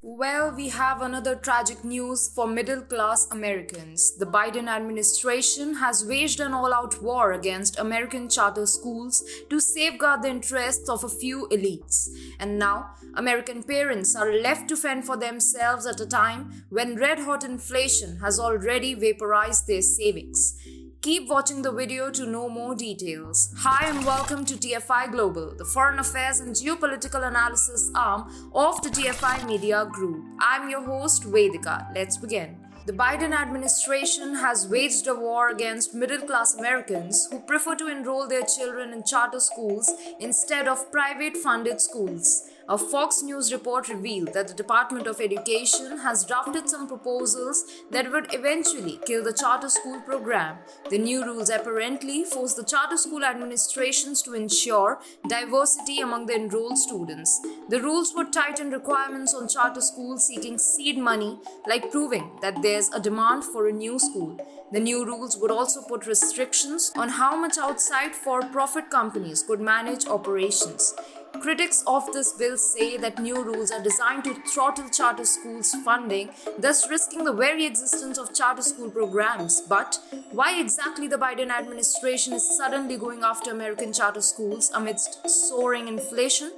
Well, we have another tragic news for middle-class Americans. The Biden administration has waged an all-out war against American charter schools to safeguard the interests of a few elites. And now, American parents are left to fend for themselves at a time when red-hot inflation has already vaporized their savings. Keep watching the video to know more details. Hi and welcome to TFI Global, the foreign affairs and geopolitical analysis arm of the TFI Media Group. I'm your host Vedika. Let's begin. The Biden administration has waged a war against middle-class Americans who prefer to enroll their children in charter schools instead of private-funded schools. A Fox News report revealed that the Department of Education has drafted some proposals that would eventually kill the charter school program. The new rules apparently force the charter school administrations to ensure diversity among the enrolled students. The rules would tighten requirements on charter schools seeking seed money, like proving that there's a demand for a new school. The new rules would also put restrictions on how much outside for-profit companies could manage operations. Critics of this bill say that new rules are designed to throttle charter schools' funding, thus risking the very existence of charter school programs. But why exactly the Biden administration is suddenly going after American charter schools amidst soaring inflation?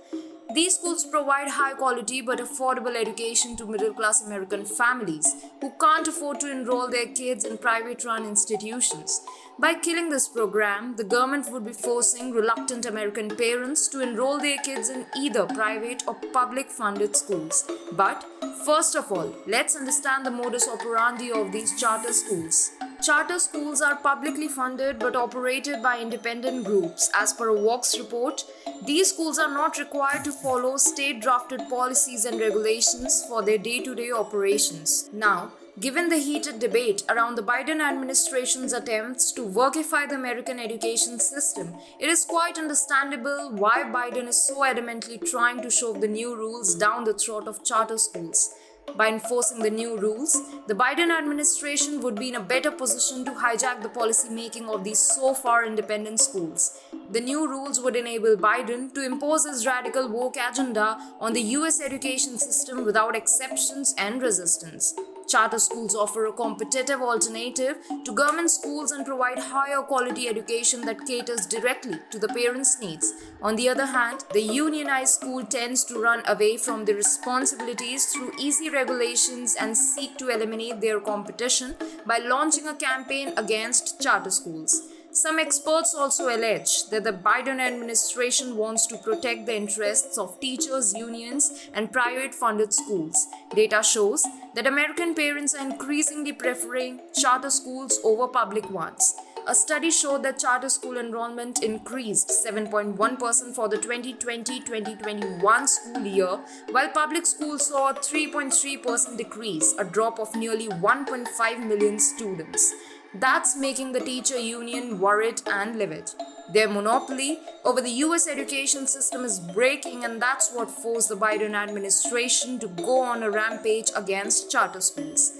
These schools provide high-quality but affordable education to middle-class American families who can't afford to enroll their kids in private-run institutions. By killing this program, the government would be forcing reluctant American parents to enroll their kids in either private or public-funded schools. But first of all, let's understand the modus operandi of these charter schools. Charter schools are publicly funded but operated by independent groups. As per a Vox report, these schools are not required to follow state-drafted policies and regulations for their day-to-day operations. Now, given the heated debate around the Biden administration's attempts to workify the American education system, it is quite understandable why Biden is so adamantly trying to shove the new rules down the throat of charter schools. By enforcing the new rules, the Biden administration would be in a better position to hijack the policy making of these so far independent schools. The new rules would enable Biden to impose his radical woke agenda on the US education system without exceptions and resistance. Charter schools offer a competitive alternative to government schools and provide higher quality education that caters directly to the parents' needs. On the other hand, the unionized school tends to run away from their responsibilities through easy regulations and seek to eliminate their competition by launching a campaign against charter schools. Some experts also allege that the Biden administration wants to protect the interests of teachers' unions and private-funded schools. Data shows that American parents are increasingly preferring charter schools over public ones. A study showed that charter school enrollment increased 7.1% for the 2020-2021 school year, while public schools saw a 3.3% decrease, a drop of nearly 1.5 million students. That's making the teacher union worried and livid. Their monopoly over the US education system is breaking, and that's what forced the Biden administration to go on a rampage against charter schools.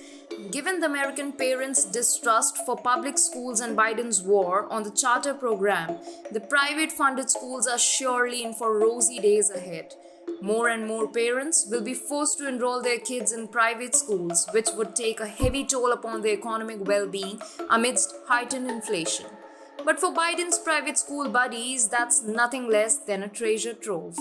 Given the American parents' distrust for public schools and Biden's war on the charter program, the private-funded schools are surely in for rosy days ahead. More and more parents will be forced to enroll their kids in private schools, which would take a heavy toll upon their economic well-being amidst heightened inflation. But for Biden's private school buddies, that's nothing less than a treasure trove.